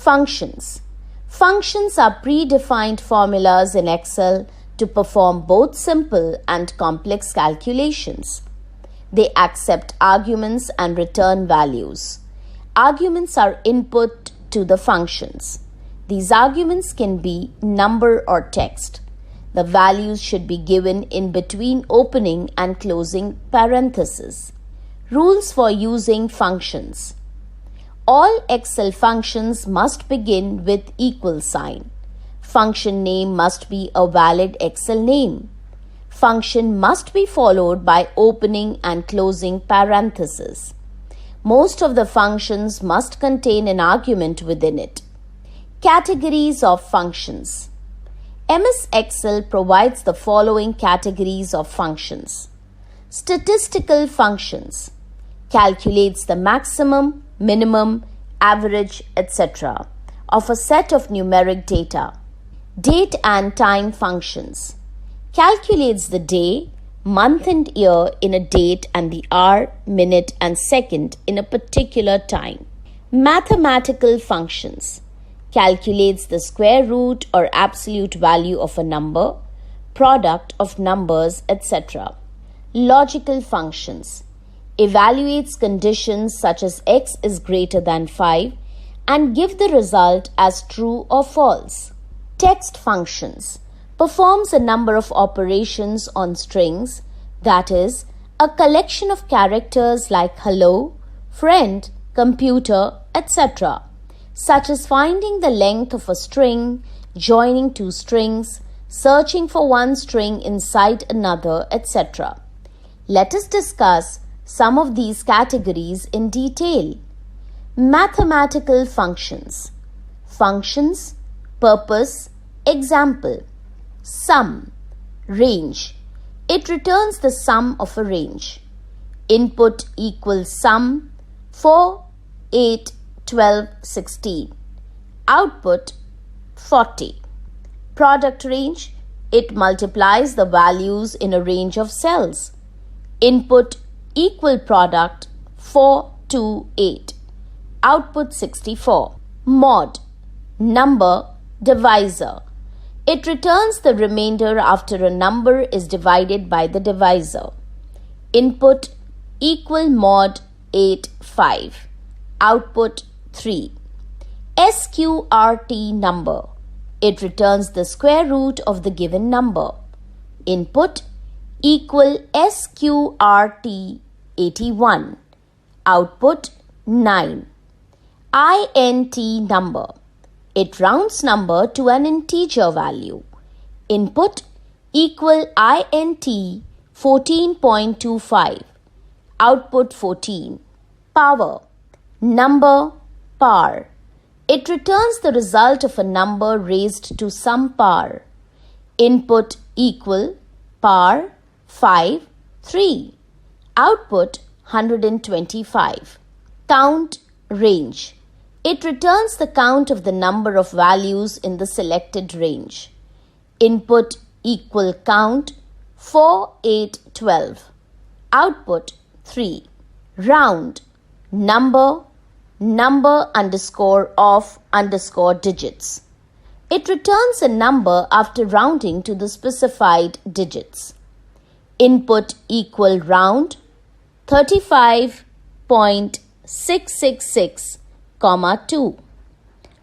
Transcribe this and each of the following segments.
Functions. Functions are predefined formulas in Excel to perform both simple and complex calculations. They accept arguments and return values. Arguments are input to the functions. These arguments can be number or text. The values should be given in between opening and closing parentheses. Rules for using functions. All Excel functions must begin with equal sign. Function name must be a valid Excel name. Function must be followed by opening and closing parentheses. Most of the functions must contain an argument within it. Categories of functions. MS Excel provides the following categories of functions. Statistical functions. Calculates the maximum, minimum, average, etc. of a set of numeric data. Date and time functions. Calculates the day, month and year in a date and the hour, minute and second in a particular time. Mathematical functions. Calculates the square root or absolute value of a number, product of numbers, etc. Logical functions. Evaluates conditions such as x is greater than 5 and give the result as true or false. Text functions. Performs a number of operations on strings, that is, a collection of characters like hello, friend, computer, etc., such as finding the length of a string, joining two strings, searching for one string inside another, etc. Let us discuss some of these categories in detail. Mathematical functions. Functions, purpose, example. Sum, range. It returns the sum of a range. Input equals sum 4, 8, 12, 16. Output 40. Product range. It multiplies the values in a range of cells. Input equal product 4, 2, 8. Output 64. Mod, number, divisor. It returns the remainder after a number is divided by the divisor. Input equal mod 8, 5. Output 3. SQRT number. It returns the square root of the given number. Input equal SQRT 81. Output 9. INT number. It rounds number to an integer value. Input equal INT 14.25. Output 14. Power, number, power. It returns the result of a number raised to some power. Input equal power 5, 3. Output 125. Count, range. It returns the count of the number of values in the selected range. Input equal count 4, 8, 12. Output 3. Round, number, number underscore of underscore digits. It returns a number after rounding to the specified digits. Input equal round 35.666, 2.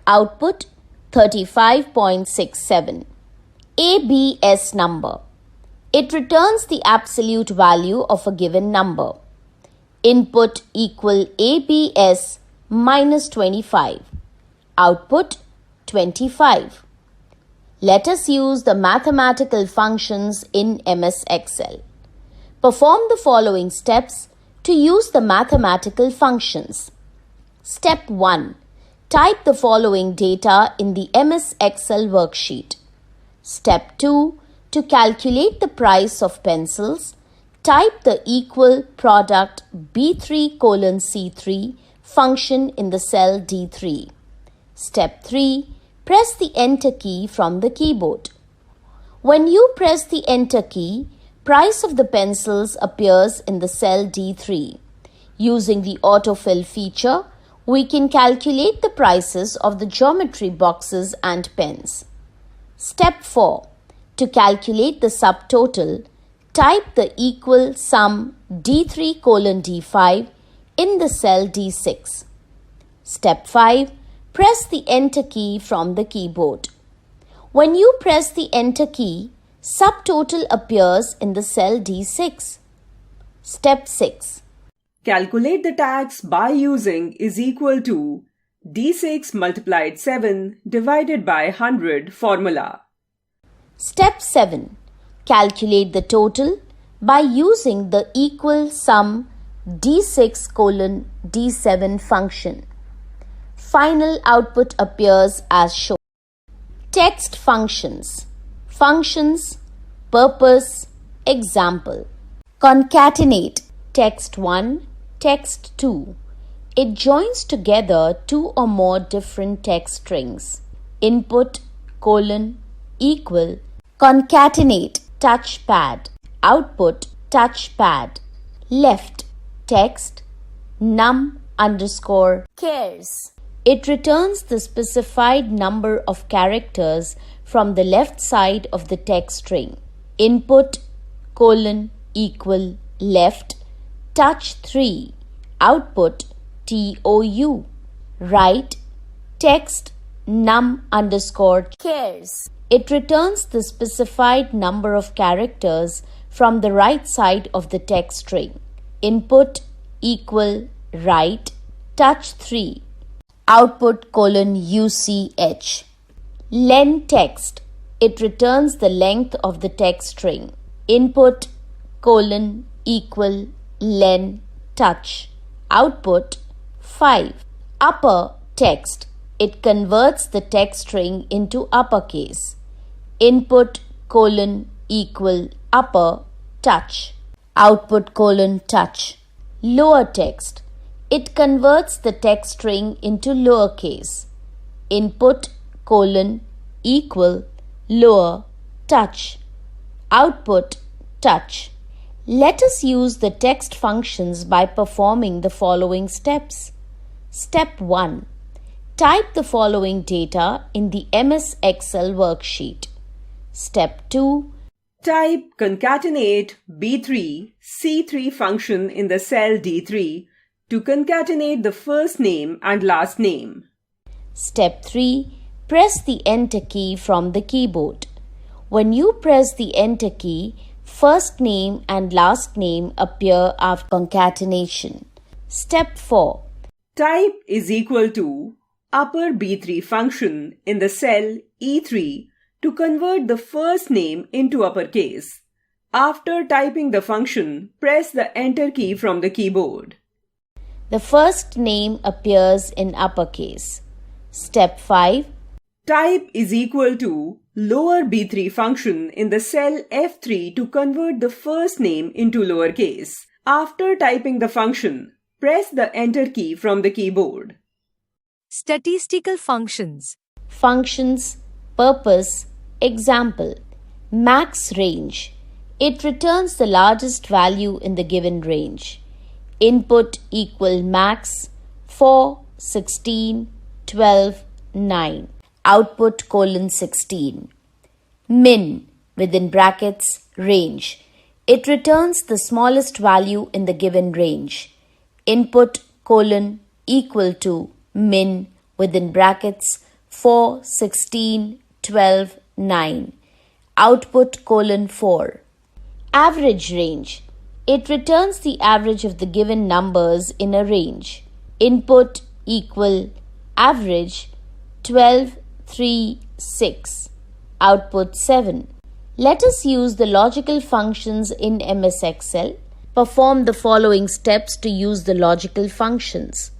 Output 35.67. ABS number. It returns the absolute value of a given number. Input equal ABS minus 25. Output 25. Let us use the mathematical functions in MS Excel. Perform the following steps to use the mathematical functions. Step 1. Type the following data in the MS Excel worksheet. Step 2. To calculate the price of pencils, type the equal product B3:C3 function in the cell D3. Step 3. Press the Enter key from the keyboard. When you press the Enter key, price of the pencils appears in the cell D3. Using the autofill feature, We can calculate the prices of the geometry boxes and pens. Step 4. To calculate the subtotal, type the equal sum D3:D5 in the cell D6. Step 5. Press the Enter key from the keyboard. When you press the Enter key, subtotal appears in the cell D6. Step 6. Calculate the tax by using is equal to D6 multiplied 7 divided by 100 formula. Step 7. Calculate the total by using the equal sum D6:D7 function. Final output appears as shown. Text functions. Functions, purpose, example. Concatenate text 1, text 2. It joins together two or more different text strings. Input, equal. Concatenate touchpad. Output, touchpad. Left, text, num_cares. It returns the specified number of characters from the left side of the text string. Input, equal, left, touch 3. Output, TOU. Right, text, num_cares. It returns the specified number of characters from the right side of the text string. Input, equal, right, touch 3. Output, UCH. Len text. It returns the length of the text string. Input, equal, len, touch. Output, 5. Upper text. It converts the text string into uppercase. Input, equal, upper, touch. Output, touch. Lower text. It converts the text string into lowercase. Input, equal, lower, touch. Output, touch. Let us use the text functions by performing the following steps. Step 1. Type the following data in the MS Excel worksheet. Step 2. Type concatenate B3 C3 function in the cell D3 to concatenate the first name and last name. Step 3. Press the Enter key from the keyboard. When you press the Enter key, first name and last name appear after concatenation. Step 4. Type is equal to upper B3 function in the cell E3 to convert the first name into uppercase. After typing the function, press the Enter key from the keyboard. The first name appears in uppercase. Step 5. Type is equal to lower B3 function in the cell F3 to convert the first name into lowercase. After typing the function, press the Enter key from the keyboard. Statistical functions. Functions, purpose, example. Max range. It returns the largest value in the given range. Input equal max 4, 16, 12, 9. Output 16. Min within brackets range. It returns the smallest value in the given range. Input equal to min within brackets 4, 16, 12, 9. Output 4. Average range. It returns the average of the given numbers in a range. Input equal average 12, 3, 6. Output 7. Let us use the logical functions in MS Excel. Perform the following steps to use the logical functions.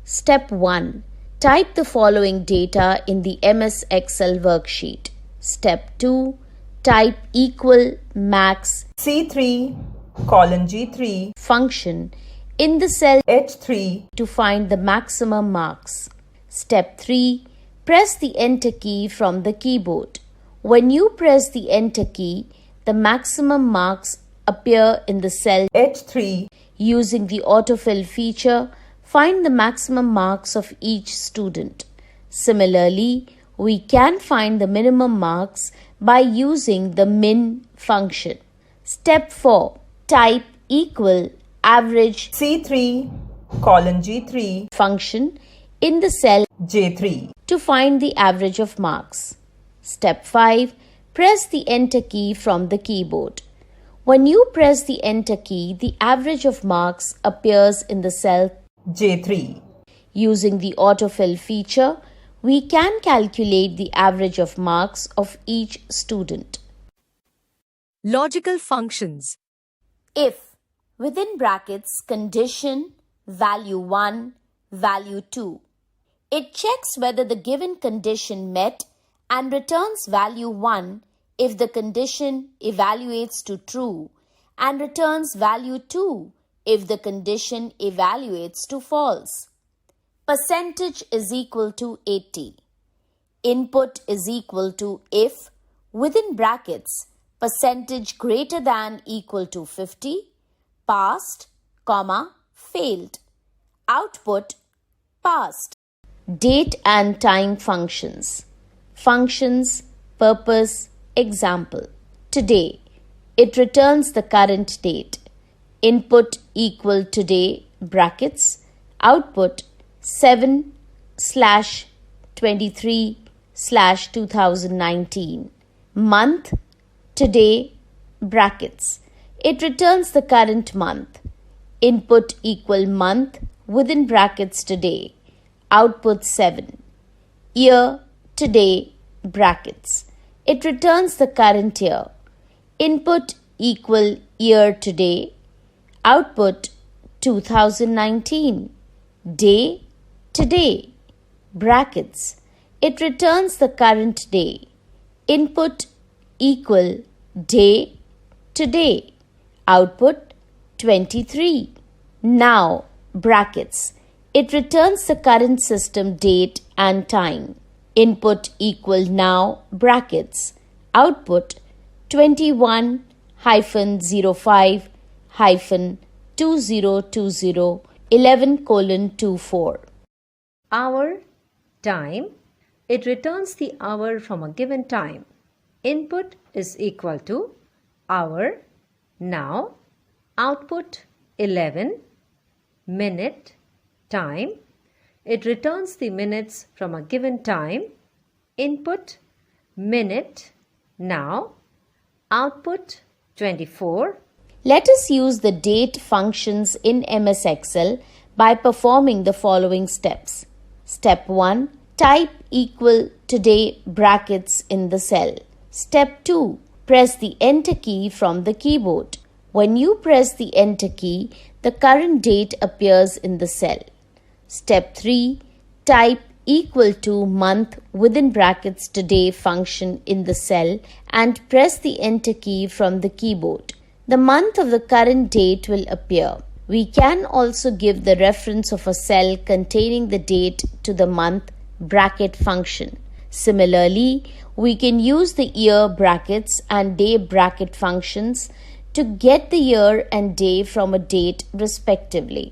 Step 1. Type the following data in the MS Excel worksheet. Step 2. Type equal max C3:G3 function in the cell H3 to find the maximum marks. Step 3. Press the Enter key from the keyboard. When you press the Enter key, the maximum marks appear in the cell H3 using the autofill feature. find the maximum marks of each student. Similarly, we can find the minimum marks by using the min function. Step 4. Type equal average C3 colon G3 function in the cell J3 to find the average of marks. Step 5. Press the enter key from the keyboard. When you press the enter key, the average of marks appears in the cell J3. Using the autofill feature, we can calculate the average of marks of each student. Logical functions. If, within brackets, condition, value 1, value 2, it checks whether the given condition met and returns value 1 if the condition evaluates to true and returns value 2 if the condition evaluates to false. Percentage is equal to 80. Input is equal to if, within brackets, percentage greater than equal to 50, passed, comma, failed. Output, passed. Date and time functions. Functions, purpose, example. Today, it returns the current date. Input equal today, brackets, output 7/23/2019. Month, today, brackets. It returns the current month. Input equal month within brackets today. Output 7. Year, today, brackets. It returns the current year. Input equal year today. Output 2019. Day, today, brackets. It returns the current day. Input equal day, today. Output 23. Now, brackets. It returns the current system date and time. Input equal now, brackets. Output 21-05-2020-11:24. Hour, time. It returns the hour from a given time. Input is equal to hour, now. Output 11. Minute, time. It returns the minutes from a given time. Input, minute, now. Output 24. Let us use the date functions in MS Excel by performing the following steps. Step 1. Type equal today brackets in the cell. Step 2. Press the enter key from the keyboard. When you press the enter key, the current date appears in the cell. Step 3. Type equal to month within brackets today function in the cell and press the enter key from the keyboard. The month of the current date will appear. We can also give the reference of a cell containing the date to the month bracket function. Similarly, we can use the year brackets and day bracket functions to get the year and day from a date respectively.